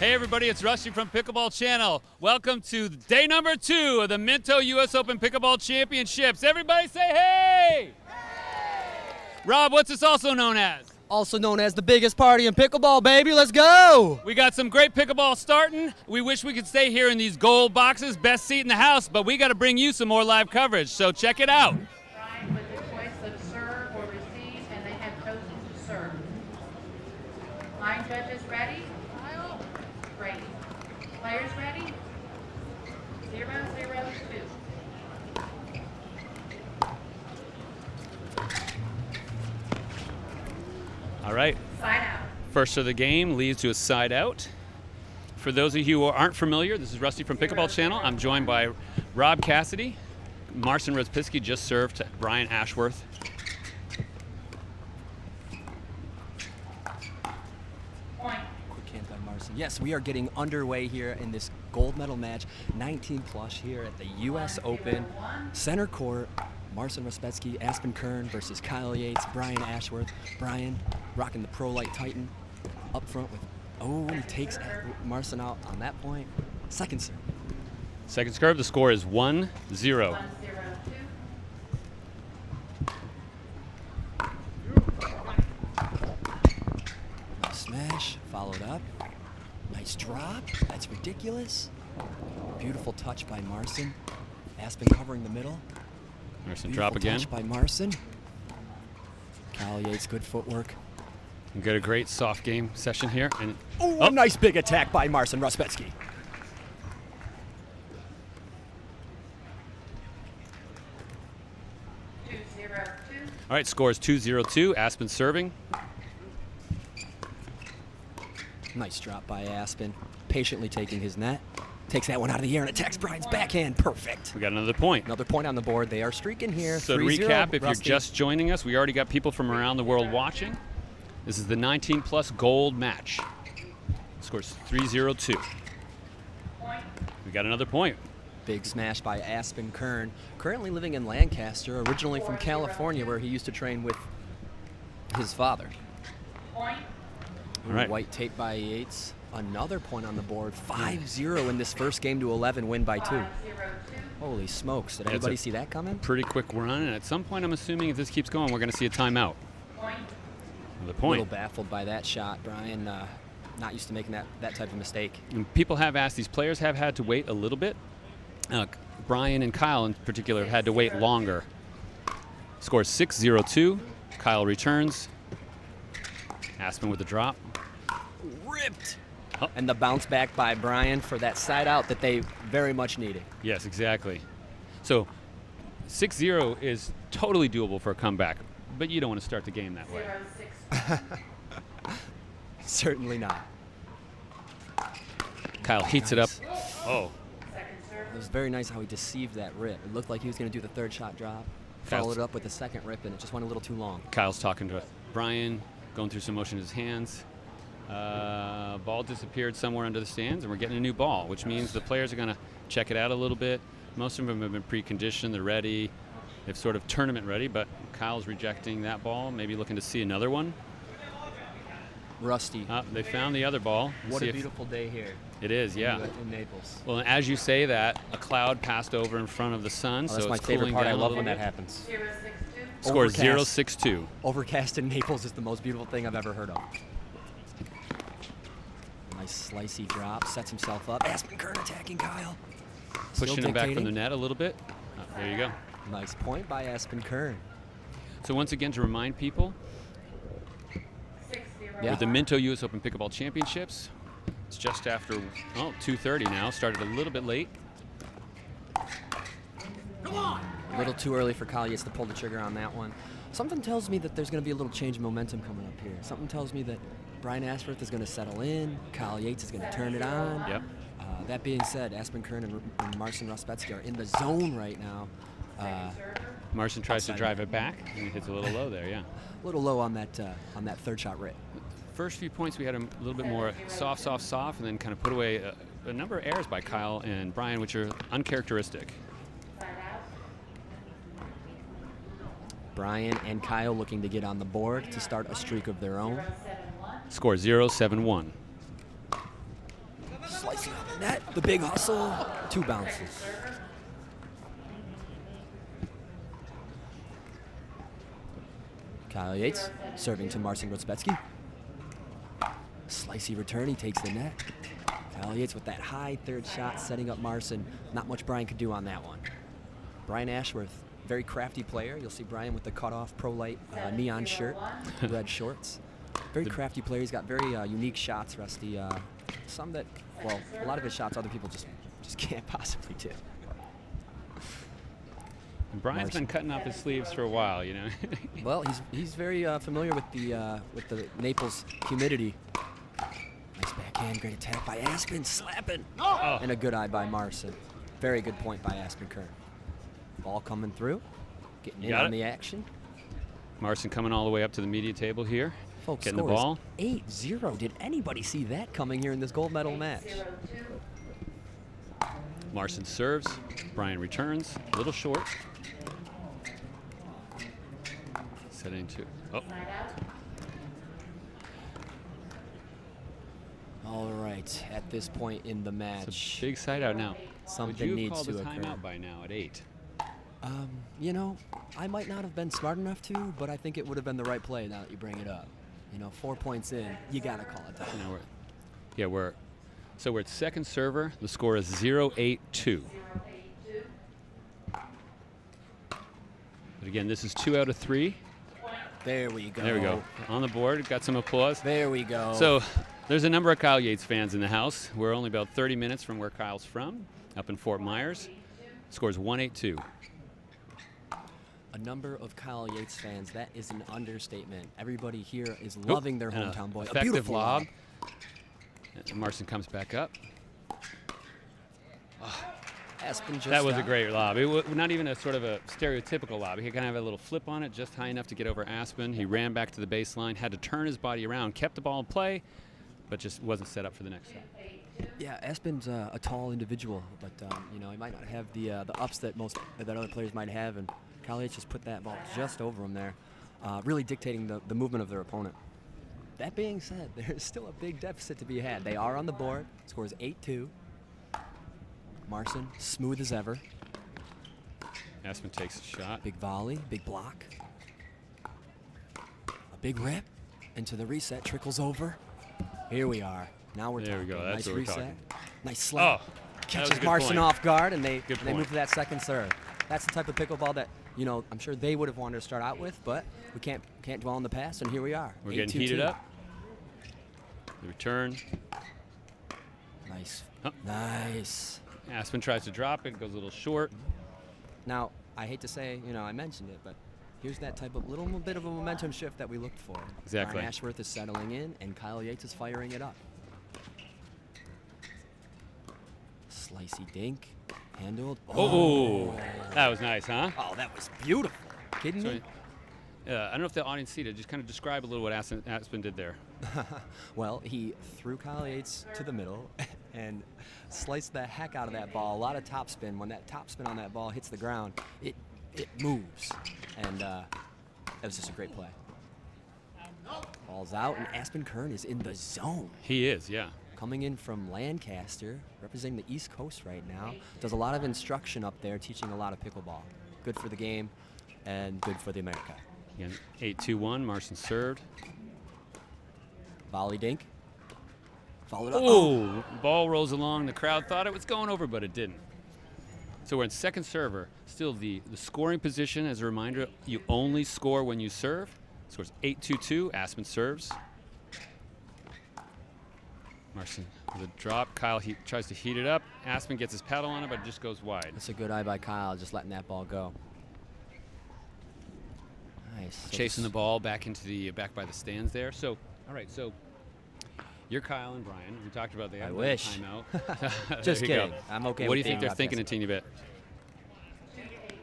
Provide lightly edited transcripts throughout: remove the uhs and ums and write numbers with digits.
Hey everybody, it's Rusty from Pickleball Channel. Welcome to day number 2 of the Minto US Open Pickleball Championships. Everybody say hey! Rob, what's this also known as? Also known as the biggest party in pickleball, baby. Let's go! We got some great pickleball starting. We wish we could stay here in these gold boxes, best seat in the house, but we got to bring you some more live coverage, so check it out. Brian with the choice of serve or receive, and they have chosen to serve. Line judges ready? Great. Players ready? 0, 0, 2. All right. Side out. First of the game leads to a side out. For those of you who aren't familiar, this is Rusty from Pickleball Channel. I'm joined by Rob Cassidy. Marcin just served to Brian Ashworth. Point. Quick hand by Marcin. Yes, we are getting underway here in this gold medal match, 19 plus here at the US Open. Center court, Marcin Rospetsky, Aspen Kern versus Kyle Yates, Brian Ashworth. Brian rocking the Pro Light Titan up front with, he takes Marcin out on that point. Second serve. Second serve, the score is 1-0. 1, 0, 2. Smash, followed up. Nice drop. That's ridiculous. Beautiful touch by Marcin. Aspen covering the middle. Marcin Beautiful drop again. touch by Marcin. Kyle Yates, good footwork. We got a great soft game session here. And A nice big attack by Marcin Rospetsky. all right, score is 2-0-2. Aspen serving. Nice drop by Aspen. Patiently taking his net. Takes that one out of the air and attacks Brian's backhand. Perfect. We got another point. Another point on the board. They are streaking here. So to 3-0, recap, if Rusty. you're just joining us, we already got people from around the world watching. This is the 19 plus gold match. Scores 3-0-2. We got another point. Big smash by Aspen Kern. Currently living in Lancaster, originally from California, where he used to train with his father. Point. All right. White tape by Yates. Another point on the board. 5-0 in this first game to 11 win by 2. 5, 0, 2. Holy smokes. Did That's anybody a see that coming? Pretty quick run, and at some point, I'm assuming if this keeps going, we're going to see a timeout. Point. Another A point. little baffled by that shot. Brian not used to making that type of mistake. And people have asked, these players have had to wait a little bit. Brian and Kyle in particular have had to wait longer. Score 6-0-2. Kyle returns. Aspen with the drop. Ripped. Oh. And the bounce back by Brian for that side out that they very much needed. Yes, exactly. So 6-0 is totally doable for a comeback, but you don't want to start the game that way. 0, 6. Certainly not. Kyle heats it up. Oh, Second serve. It was very nice how he deceived that rip. It looked like he was going to do the third shot drop. Followed it up with the second rip, and it just went a little too long. Kyle's talking to Brian, going through some motion in his hands. Ball disappeared somewhere under the stands, and we're getting a new ball, which means the players are going to check it out a little bit. Most of them have been preconditioned. They're ready. They're sort of tournament ready, but Kyle's rejecting that ball, maybe looking to see another one. Rusty. They found the other ball. What See a if- beautiful day here It is, yeah. in Naples. Well, and as you say that, a cloud passed over in front of the sun, Oh, so that's my it's favorite cooling part. I down a love little when that bit. happens. 0, 6, 2. Score Overcast. 0-6-2. Overcast in Naples is the most beautiful thing I've ever heard of. Nice slicey drop. Sets himself up. Aspen Kern attacking Kyle. Still Pushing him back from the dictating. net a little bit. There you go. Nice point by Aspen Kern. So once again, to remind people, 6, 0. Yeah. with the Minto US Open Pickleball Championships, it's just after 2:30 now. Started a little bit late. A little too early for Kyle Yates to pull the trigger on that one. Something tells me that there's going to be a little change in momentum coming up here. Something tells me that Brian Ashworth is going to settle in. Kyle Yates is going to turn it on. Yep. That being said, Aspen Kern and Marcin Rospetsky are in the zone right now. Marcin tries to Outside. drive it back, and he hits a little low there, yeah. A little low on that third shot rip. First few points, we had a little bit more soft, and then kind of put away a number of errors by Kyle and Brian, which are uncharacteristic. Side out. Brian and Kyle looking to get on the board to start a streak of their own. 0, 7, 1. Score 0-7-1. net, the big hustle, 2 bounces. Kyle Yates serving to Marcin Grodzbecki. Slicey return, he takes the net. Kyle Yates with that high third shot, setting up Marcin. Not much Brian could do on that one. Brian Ashworth, very crafty player. You'll see Brian with the cutoff Pro Light neon shirt, red shorts. Very crafty player. He's got very unique shots, Rusty. Some that, well, a lot of his shots other people just can't possibly do. And Brian's been cutting up his sleeves for a while, you know. Well, he's very familiar with the Naples humidity. Nice backhand, great attack by Aspen, slapping, and a good eye by Marcin. Very good point by Aspen Kern. Ball coming through, getting in on the action. Marcin coming all the way up to the media table here. Folks, getting the ball. 8-0. Did anybody see that coming here in this gold medal match? Marcin serves. Brian returns. A little short. Setting to. Oh. All right. At this point in the match, it's a big side out now. Something needs to occur. Would you call the timeout by now at 8? You know, I might not have been smart enough to, but I think it would have been the right play now that you bring it up. You know, 4 points in, you got to call it time. You know, we're at second server. The score is 0-8-2. But again, this is 2 out of 3. There we go. There we go. On the board, got some applause. There we go. So there's a number of Kyle Yates fans in the house. We're only about 30 minutes from where Kyle's from, up in Fort Myers. Score's 1-8-2. A number of Kyle Yates fans, that is an understatement. Everybody here is loving their hometown boy. A beautiful lob. And Marcin comes back up. Aspen just that was a great lob. It was not even a sort of a stereotypical lob. He kind of had a little flip on it, just high enough to get over Aspen. He ran back to the baseline, had to turn his body around, kept the ball in play, but just wasn't set up for the next shot. Yeah, Aspen's a tall individual, but you know, he might not have the ups that other players might have, and Kyle Yates just put that ball just over him there, really dictating the movement of their opponent. That being said, there's still a big deficit to be had. They are on the board. Scores 8-2. Marcin, smooth as ever. Aspen takes a shot. Big volley, big block. A big rip into the reset, trickles over. Here we are. Now we're talking. There we go. That's nice what we're reset. talking. Nice slap. Oh, catches Marcin off guard, and they point. move to that second serve. That's the type of pickleball that, you know, I'm sure they would have wanted to start out with, but we can't dwell on the past, and here we are. We're getting heated up. The return. Nice. Nice. Aspen tries to drop it, goes a little short. Now, I hate to say, you know, I mentioned it, but here's that type of little bit of a momentum shift that we looked for. Exactly. Brian Ashworth is settling in, and Kyle Yates is firing it up. Slicey dink, handled. Oh, that was nice, huh? Oh, that was beautiful. Kidding me? I don't know if the audience see it. Just kind of describe a little what Aspen did there. Well, he threw Kyle Yates to the middle and sliced the heck out of that ball. A lot of topspin. When that topspin on that ball hits the ground, it moves. And that was just a great play. Ball's out, and Aspen Kern is in the zone. He is, yeah. Coming in from Lancaster, representing the East Coast right now. Does a lot of instruction up there, teaching a lot of pickleball. Good for the game and good for the America. Again, 8-2-1, Marcin served. Volley dink. Followed up. Oh, ball rolls along. The crowd thought it was going over, but it didn't. So we're in second server. Still the scoring position, as a reminder, you only score when you serve. Scores 8-2-2, Aspen serves. Marcin with a drop. Kyle tries to heat it up. Aspen gets his paddle on it, but it just goes wide. That's a good eye by Kyle, just letting that ball go. Nice. Chasing the ball back into the back by the stands there. So, all right, so you're Kyle and Brian. We talked about the timeout. Just kidding. I'm okay. What do you think they're thinking a teeny bit?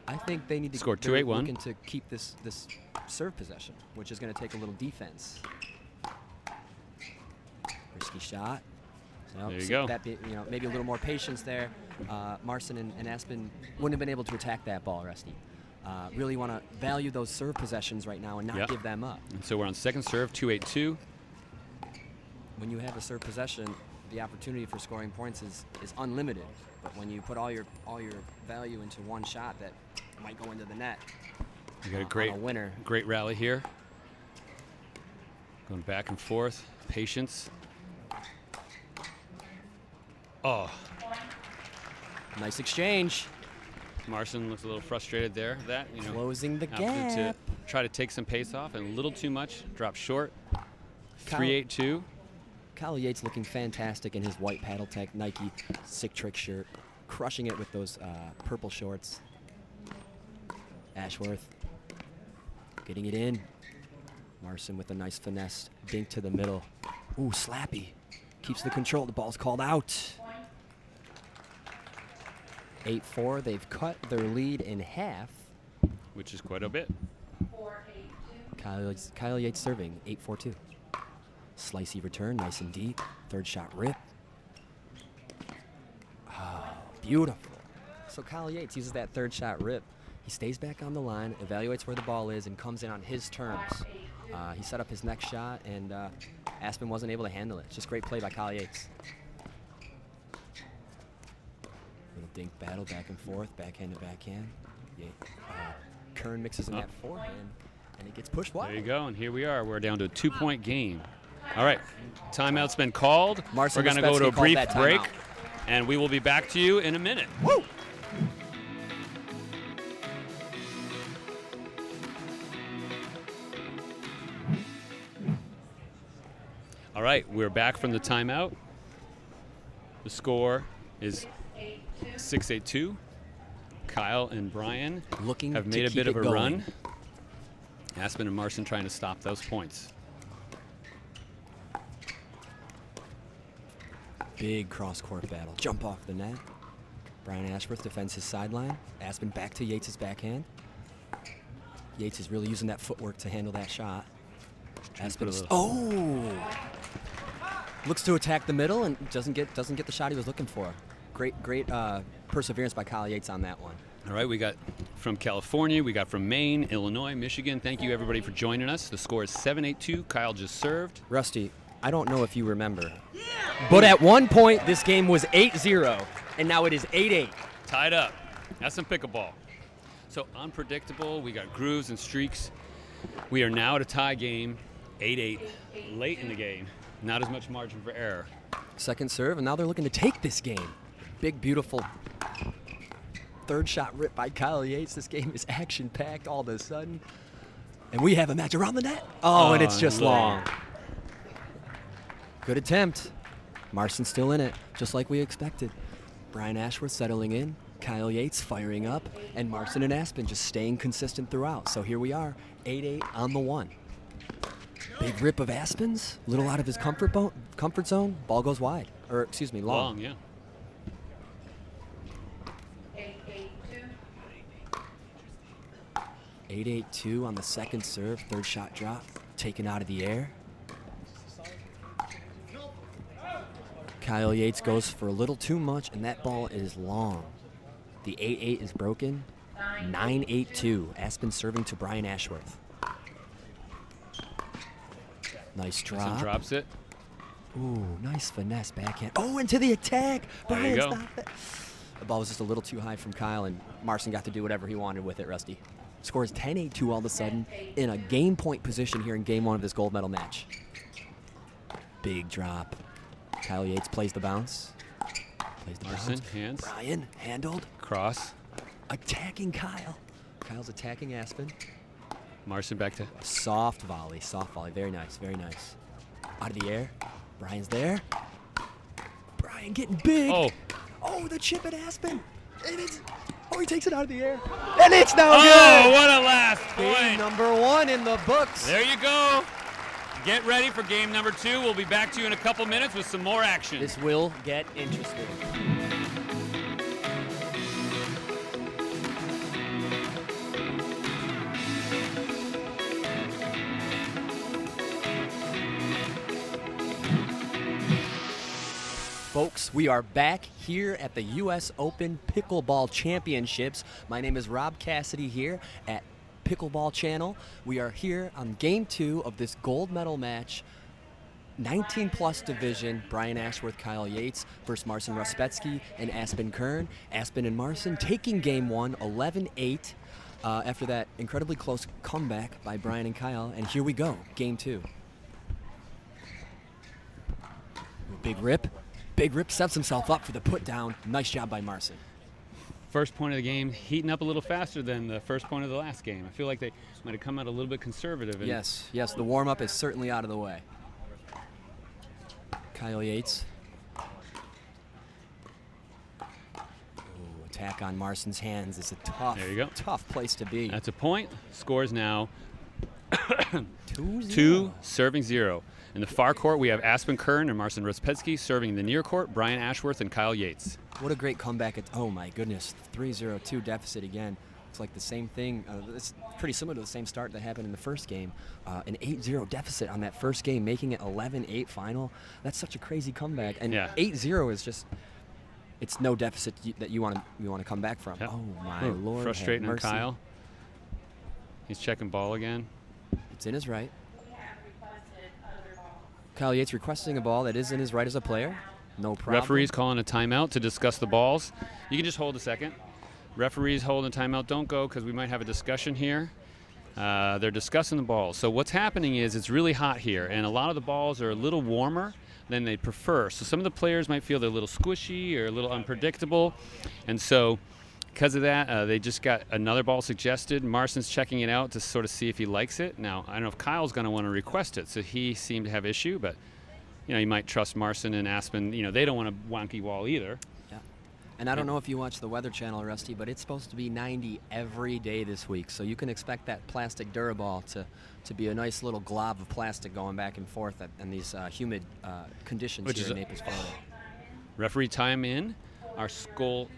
I think they need to score 2-8-1. Looking to keep this serve possession, which is going to take a little defense. Risky shot. So there you go. Maybe a little more patience there. Marcin and Aspen wouldn't have been able to attack that ball, Rusty. Really want to value those serve possessions right now and not give them up. And so we're on second serve, 2-8-2. When you have a serve possession, the opportunity for scoring points is unlimited. But when you put all your value into one shot that might go into the net, you got a winner. Great rally here. Going back and forth, patience. Oh. Nice exchange. Marcin looks a little frustrated there. That, you know, closing the opted gap. to try to take some pace off and a little too much, drop short. 3-8-2. Kyle Yates looking fantastic in his white Paddle Tech Nike Sick Trick shirt, crushing it with those purple shorts. Ashworth getting it in. Marcin with a nice finesse dink to the middle. Ooh, slappy. Keeps the control. The ball's called out. 8-4. They've cut their lead in half. Which is quite a bit. 4-8-2. Kyle Yates serving, 8-4-2. Slicey return, nice and deep. Third shot rip. Oh, beautiful. So Kyle Yates uses that third shot rip. He stays back on the line, evaluates where the ball is, and comes in on his terms. He set up his next shot, and Aspen wasn't able to handle it. It's just great play by Kyle Yates. Little dink battle back and forth, backhand to backhand. Kern mixes in that forehand, and it gets pushed wide. There you go, and here we are. We're down to a 2-point game. All right, timeout's been called. Marcin We're going to go to a brief break, timeout. and we will be back to you in a minute. Woo! All right, we're back from the timeout. The score is 6-8-2. Kyle and Brian Looking have to made a keep bit of it a going. run. Aspen and Marcin trying to stop those points. Big cross-court battle. Jump off the net. Brian Ashworth defends his sideline. Aspen back to Yates' backhand. Yates is really using that footwork to handle that shot. Aspen is, looks to attack the middle and doesn't get the shot he was looking for. Great perseverance by Kyle Yates on that one. All right, we got from California, we got from Maine, Illinois, Michigan. Thank you, everybody, for joining us. The score is 7-8-2. Kyle just served. Rusty, I don't know if you remember, but at one point this game was 8-0, and now it is 8-8. Tied up. That's some pickleball. So unpredictable. We got grooves and streaks. We are now at a tie game, 8-8, late in the game. Not as much margin for error. Second serve, and now they're looking to take this game. Big, beautiful third shot rip by Kyle Yates. This game is action-packed all of a sudden. And we have a match around the net. Oh, and it's just long. Good attempt. Marcin still in it, just like we expected. Brian Ashworth settling in. Kyle Yates firing up. And Marcin and Aspen just staying consistent throughout. So here we are, 8-8 on the one. Big rip of Aspen's, little out of his comfort zone. Ball goes wide, or excuse me, long. Long, yeah. 8-8-2. 8-8-2 on the second serve, third shot drop, taken out of the air. Kyle Yates goes for a little too much, and that ball is long. The 8-8 is broken. 9-8-2. Aspen serving to Brian Ashworth. Nice drop. Marcin drops it. Ooh, nice finesse backhand. Oh, into the attack. There you Brian go. stopped it. The ball was just a little too high from Kyle, and Marcin got to do whatever he wanted with it, Rusty. Scores 10-8-2 all of a sudden in a game point position here in game one of this gold medal match. Big drop. Kyle Yates plays the bounce. Plays the Marcin, bounce. hands. Brian, handled. Cross. Attacking Kyle. Kyle's attacking Aspen. Marcin back to. Soft volley, soft volley. Very nice, very nice. Out of the air. Brian's there. Brian getting big. Oh. Oh, the chip at Aspen. And it's, oh, he takes it out of the air. And it's now Oh, good. what a last Game point. number one in the books. There you go. Get ready for game number 2. We'll be back to you in a couple minutes with some more action. This will get interesting. Folks, we are back here at the U.S. Open Pickleball Championships. My name is Rob Cassidy here at Pickleball Channel. We are here on Game 2 of this gold medal match. 19+ division, Brian Ashworth, Kyle Yates versus Marcin Ruspetsky and Aspen Kern. Aspen and Marcin taking game one, 11-8, after that incredibly close comeback by Brian and Kyle. And here we go, game two. Big Rip. Big Rip sets himself up for the put down. Nice job by Marcin. First point of the game, heating up a little faster than the first point of the last game. I feel like they might have come out a little bit conservative. Yes, the warm-up is certainly out of the way. Kyle Yates. Ooh, attack on Marcin's hands is a tough place to be. That's a point. Scores now 2-0. 2 serving 0. In the far court, we have Aspen Kern and Marcin Ruspetsky. Serving in the near court, Brian Ashworth and Kyle Yates. What a great comeback. Oh my goodness, 3-0-2 deficit again. It's like the same thing. It's pretty similar to the same start that happened in the first game. An 8-0 deficit on that first game, making it 11-8 final. That's such a crazy comeback. And 8-0 is just, it's no deficit that you want to come back from. Yep. Oh my Lord. Frustrating on Kyle. He's checking ball again. It's in his right. Kyle Yates requesting a ball that is in his right as a player. No problem. Referee's calling a timeout to discuss the balls. You can just hold a second. Referee's holding a timeout. Don't go because we might have a discussion here. They're discussing the balls. So what's happening is it's really hot here, and a lot of the balls are a little warmer than they prefer. So some of the players might feel they're a little squishy or a little unpredictable. And so because of that, they just got another ball suggested. Marcin's checking it out to sort of see if he likes it. Now, I don't know if Kyle's going to want to request it, so he seemed to have issue, but you might trust Marcin and Aspen. They don't want a wonky wall either. Yeah. And I don't know if you watch the Weather Channel, Rusty, but it's supposed to be 90 every day this week, so you can expect that plastic Duraball to be a nice little glob of plastic going back and forth in these humid conditions here in Naples, Florida. Referee time in. Our skull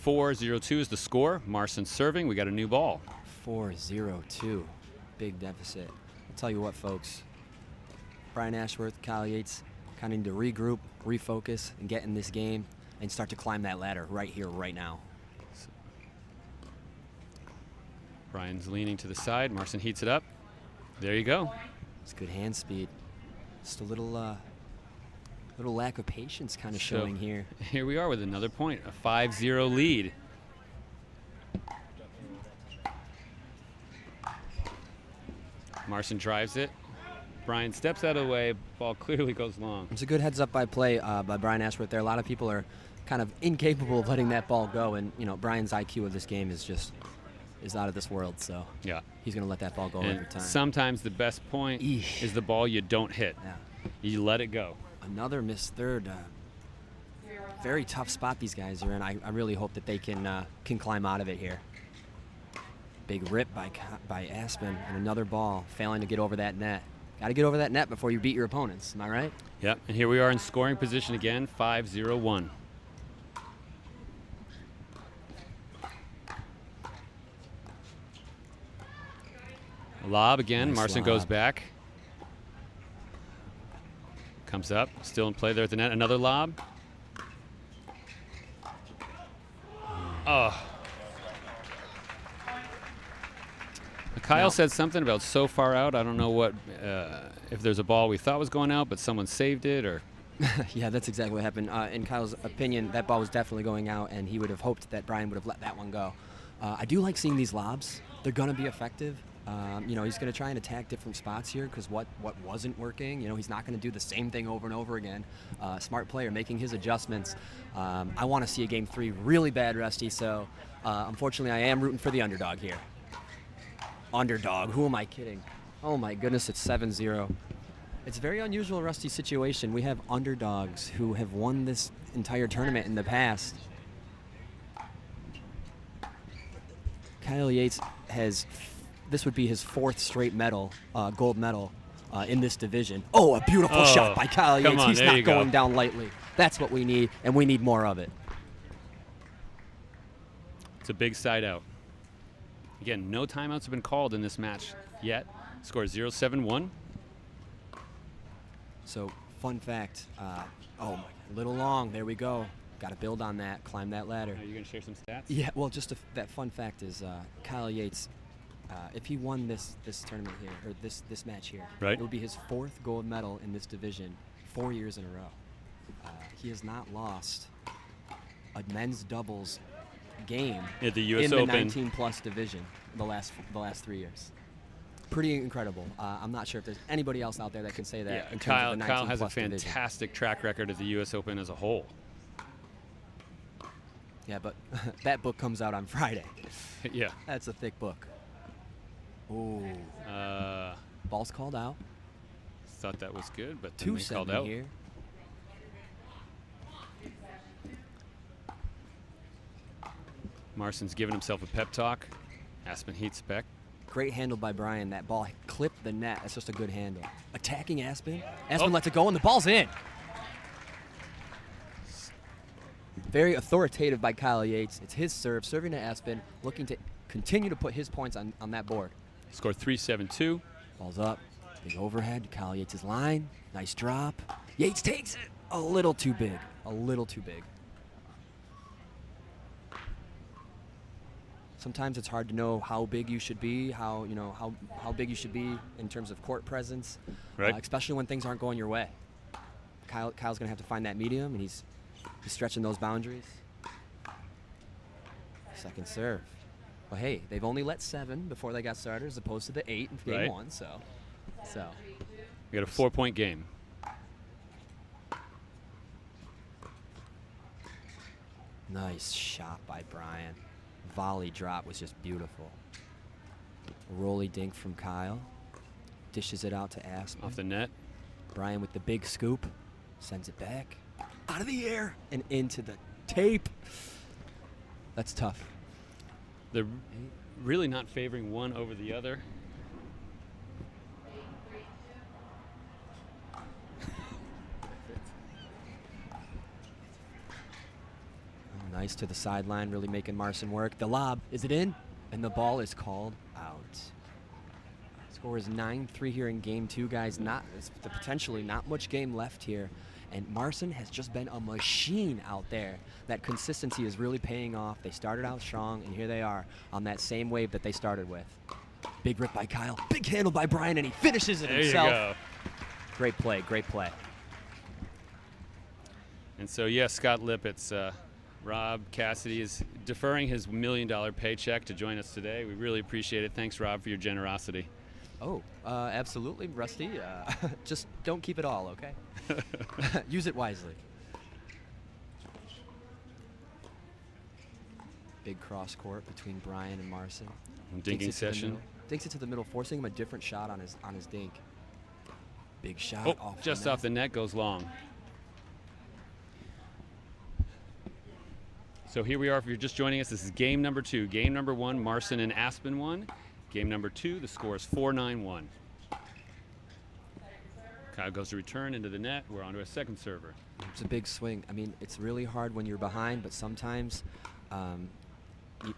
4-0-2 is the score. Marcin serving. We got a new ball. 4-0-2. Big deficit. I'll tell you what, folks. Brian Ashworth, Kyle Yates kind of need to regroup, refocus, and get in this game and start to climb that ladder right here, right now. Brian's leaning to the side. Marcin heats it up. There you go. It's good hand speed. Just a little lack of patience kind of showing here. Here we are with another point, a 5-0 lead. Marcin drives it. Brian steps out of the way. Ball clearly goes long. It's a good heads-up by play by Brian Ashworth there. A lot of people are kind of incapable of letting that ball go, and Brian's IQ of this game is out of this world. So yeah, he's going to let that ball go every time. Sometimes the best point is the ball you don't hit. Yeah. You let it go. Another missed third. Very tough spot these guys are in. I really hope that they can climb out of it here. Big rip by Aspen, and another ball failing to get over that net. Got to get over that net before you beat your opponents. Am I right? Yep. And here we are in scoring position again, 5-0-1. Lob again. Nice Marcin lob. goes back. Comes up. Still in play there at the net. Another lob. Oh. Kyle said something about so far out. I don't know what if there's a ball we thought was going out, but someone saved it, or. Yeah, that's exactly what happened. In Kyle's opinion, that ball was definitely going out, and he would have hoped that Brian would have let that one go. I do like seeing these lobs. They're going to be effective. He's going to try and attack different spots here because what wasn't working, he's not going to do the same thing over and over again. Smart player making his adjustments. I want to see a game 3 really bad, Rusty, so unfortunately I am rooting for the underdog here. Underdog, who am I kidding? Oh my goodness, it's 7-0. It's a very unusual, Rusty, situation. We have underdogs who have won this entire tournament in the past. Kyle Yates this would be his 4th straight medal, gold medal in this division. Oh, a beautiful shot by Kyle Yates. He's not going down lightly. That's what we need, and we need more of it. It's a big side out. Again, no timeouts have been called in this match yet. Score 0-7-1. So, fun fact. A little long. There we go. Got to build on that, climb that ladder. Are you going to share some stats? Yeah, well, just that fun fact is Kyle Yates if he won this tournament here, or this match here, right, it would be his 4th gold medal in this division 4 years in a row. He has not lost a men's doubles game at the US in Open. the 19-plus division the last 3 years. Pretty incredible. I'm not sure if there's anybody else out there that can say that. Yeah, in terms of the Kyle has a 19-plus division. fantastic track record at the US Open as a whole. Yeah, but that book comes out on Friday. Yeah. That's a thick book. Ooh. Ball's called out. Thought that was good, but then they called 2-7 out. here. Marcin's giving himself a pep talk. Aspen heats back. Great handle by Brian. That ball clipped the net. That's just a good handle. Attacking Aspen. Aspen lets it go, and the ball's in. Very authoritative by Kyle Yates. It's his serve, serving to Aspen, looking to continue to put his points on that board. Score 3-7-2. Ball's up. Big overhead. Kyle Yates' line. Nice drop. Yates takes it. A little too big. A little too big. Sometimes it's hard to know how big you should be, how big you should be in terms of court presence, right? Especially when things aren't going your way. Kyle's going to have to find that medium, and he's stretching those boundaries. Second serve. Well, hey, they've only let 7 before they got started, as opposed to the 8 in game 1. So. We got a 4-point game. Nice shot by Brian. Volley drop was just beautiful. Rolly dink from Kyle. Dishes it out to Aspen. Off the net. Brian with the big scoop. Sends it back. Out of the air and into the tape. That's tough. They're really not favoring one over the other. Nice to the sideline, really making Marcin work. The lob, is it in? And the ball is called out. Score is 9-3 here in game 2, guys. Potentially not much game left here. And Marcin has just been a machine out there. That consistency is really paying off. They started out strong, and here they are on that same wave that they started with. Big rip by Kyle, big handle by Brian, and he finishes it himself. There you go. Great play, great play. And so, yes, Scott Lippett's Rob Cassidy is deferring his $1 million paycheck to join us today. We really appreciate it. Thanks, Rob, for your generosity. Oh, absolutely, Rusty. Just don't keep it all, okay? Use it wisely. Big cross court between Brian and Marcin. Dinking session. Dinks it to the middle, forcing him a different shot on his dink. Big shot off just the net. off the net, goes long. So here we are. If you're just joining us, this is game number 2. Game number 1, Marcin and Aspen won. Game number 2, the score is 4-9-1. Kyle goes to return into the net. We're on to a second server. It's a big swing. I mean, it's really hard when you're behind, but sometimes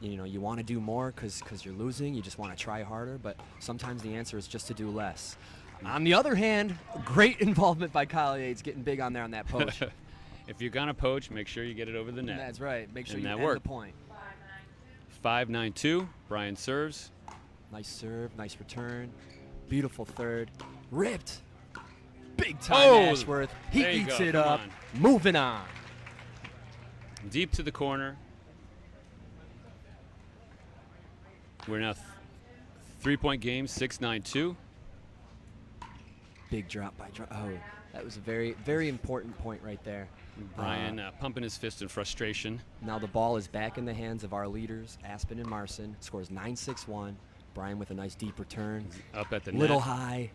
you want to do more because you're losing. You just want to try harder, but sometimes the answer is just to do less. On the other hand, great involvement by Kyle Yates, getting big on there on that poach. If you're going to poach, make sure you get it over the net. That's right. Make sure and you that end worked. the point. 5-9-2. Brian serves. Nice serve, nice return. Beautiful third. Ripped. Big time Ashworth. He there you eats go. it Come up. on. Moving on. Deep to the corner. We're now 3-point game, 6-9-2. Big drop by Oh, that was a very, very important point right there. Brian pumping his fist in frustration. Now the ball is back in the hands of our leaders, Aspen and Marcin. Scores 9-6-1. Brian with a nice deep return. Up at the Little net. high.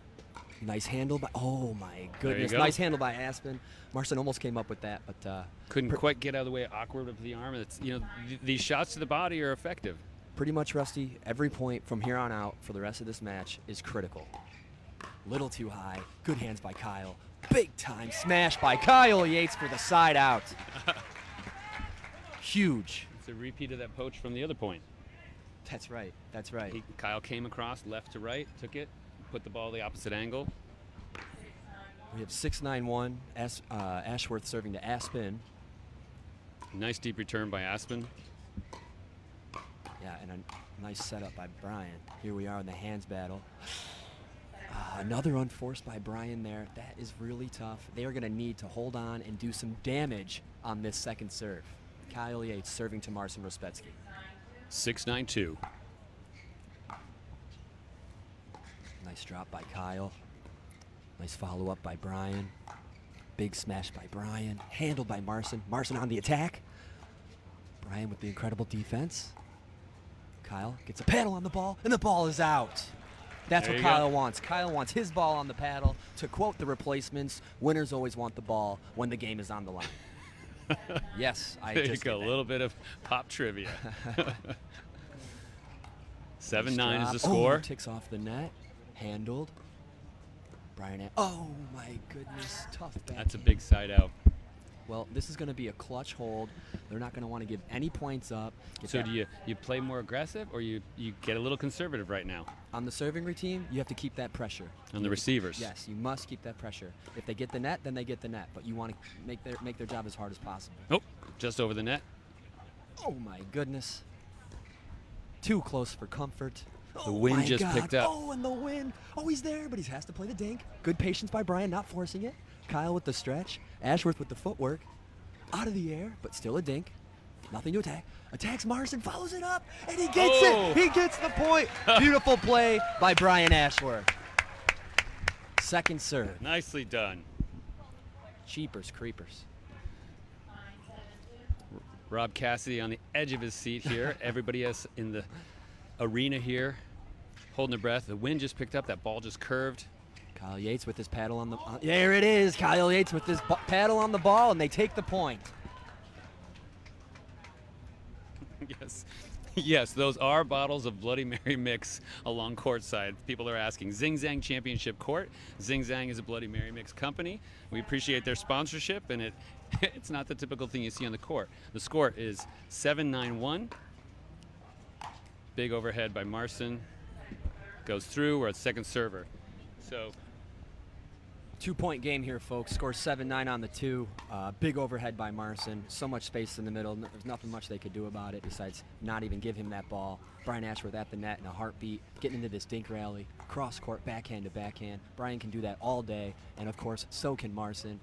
Nice handle by, oh my goodness. go. Nice handle by Aspen. Marcin almost came up with that, but Couldn't quite get out of the way, awkward with the arm. It's, these shots to the body are effective. pretty much, Rusty, every point from here on out for the rest of this match is critical. Little too high. Good hands by Kyle. Big time smash by Kyle Yates for the side out. Huge. It's a repeat of that poach from the other point. That's right. That's right. Kyle came across left to right, took it, put the ball the opposite angle. We have 6-9-1. Ashworth serving to Aspen. Nice deep return by Aspen. Yeah, and a nice setup by Brian. Here we are in the hands battle. Another unforced by Brian there. That is really tough. They are going to need to hold on and do some damage on this second serve. Kyle Yates serving to Marcin Rospetsky. 6-9-2. Nice drop by Kyle. Nice follow-up by Brian. Big smash by Brian. Handled by Marcin. Marcin on the attack. Brian with the incredible defense. Kyle gets a paddle on the ball, and the ball is out. That's There what you Kyle go. wants. Kyle wants his ball on the paddle. To quote the replacements, winners always want the ball when the game is on the line. Yes, I There you just go. did A that. little bit of pop trivia. Nice 7-9 is drop. the score. Oh, ticks off the net. Handled. Brian. Oh my goodness, tough back. That's a big side out. Well, this is going to be a clutch hold. They're not going to want to give any points up. Get So that- do you play more aggressive, or you get a little conservative right now on the serving routine, you have to keep that pressure. on the receivers? Yes, you must keep that pressure. If they get the net, then they get the net. But you want to make their job as hard as possible. Oh, just over the net. Oh my goodness. Too close for comfort. The wind my just God. picked up. Oh, and the wind. Oh, he's there, but he has to play the dink. Good patience by Brian, not forcing it. Kyle with the stretch. Ashworth with the footwork. Out of the air, but still a dink. Nothing to attack. Attacks Marcin, follows it up, and he gets Oh. it. He gets the point. Beautiful play by Brian Ashworth. Second serve. Nicely done. Cheapers, creepers. Rob Cassidy on the edge of his seat here. Everybody else in the arena here holding their breath. The wind just picked up. That ball just curved. Kyle Yates with his paddle on the... there it is. Kyle Yates with his paddle on the ball, and they take the point. Yes. Yes, those are bottles of Bloody Mary mix along courtside. People are asking. Zing Zang Championship Court. Zing Zang is a Bloody Mary mix company. We appreciate their sponsorship, and it's not the typical thing you see on the court. The score is 7-9-1. Big overhead by Marcin. Goes through. We're at second server. So 2-point game here, folks. Score 7-9 on the 2. Big overhead by Marcin. So much space in the middle. There's nothing much they could do about it besides not even give him that ball. Brian Ashworth at the net in a heartbeat, getting into this dink rally. Cross court, backhand to backhand. Brian can do that all day, and of course, so can Marcin.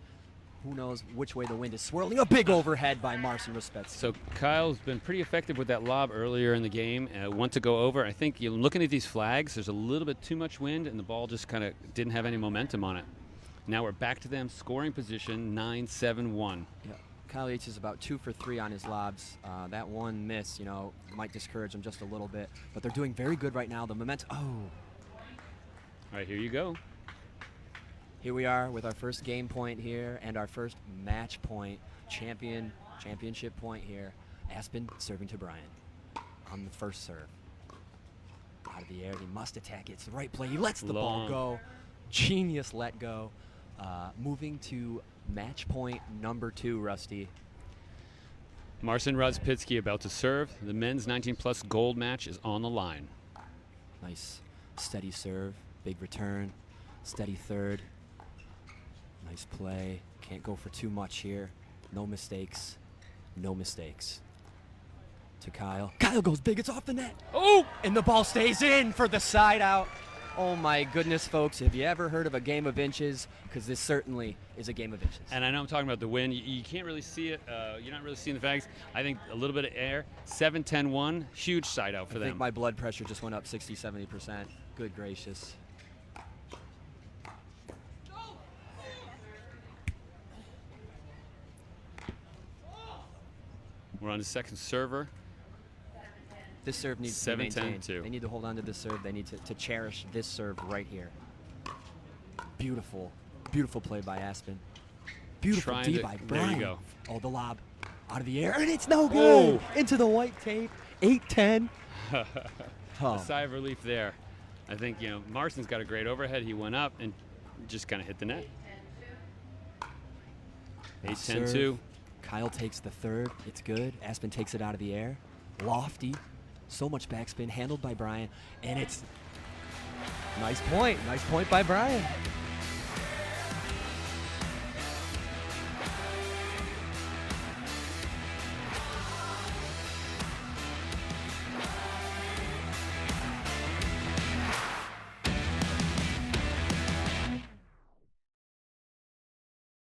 Who knows which way the wind is swirling. A big overhead by Marcin Rospetsky. So Kyle's been pretty effective with that lob earlier in the game. Want to go over. I think you're looking at these flags. There's a little bit too much wind, and the ball just kind of didn't have any momentum on it. Now we're back to them scoring position, 9-7-1. Yeah. Kyle Yates is about 2 for 3 on his lobs. That one miss, might discourage him just a little bit. But they're doing very good right now. The momentum. Oh. All right, here you go. Here we are with our first game point here and our first match point, championship point here. Aspen serving to Brian on the first serve. Out of the air, he must attack it. It's the right play. He lets the ball Long. go. Genius let go. Moving to match point number 2, Rusty. Marcin Rospetsky about to serve. The men's 19-plus gold match is on the line. Nice steady serve, big return, steady third. Nice play. Can't go for too much here. No mistakes. No mistakes. To Kyle. Kyle goes big. It's off the net. Oh! And the ball stays in for the side out. Oh my goodness, folks. Have you ever heard of a game of inches? Because this certainly is a game of inches. And I know I'm talking about the wind. You can't really see it. You're not really seeing the flags. I think a little bit of air. 7-10-1. Huge side out for I think them. my blood pressure just went up 60, 70%. Good gracious. We're on the second server. This serve needs to be 7-10-2. maintained. They need to hold on to this serve. They need to cherish this serve right here. Beautiful, beautiful play by Aspen. Beautiful Trying D to- by there you Brian. go. Oh, the lob out of the air, and it's no good. Oh. Into the white tape. 8-10. A Oh, sigh of relief there. I think, Marcin's got a great overhead. He went up and just kind of hit the net. 8-10-2. serve. Kyle takes the third. It's good. Aspen takes it out of the air. Lofty. So much backspin. Handled by Brian. And it's nice point. Nice point by Brian.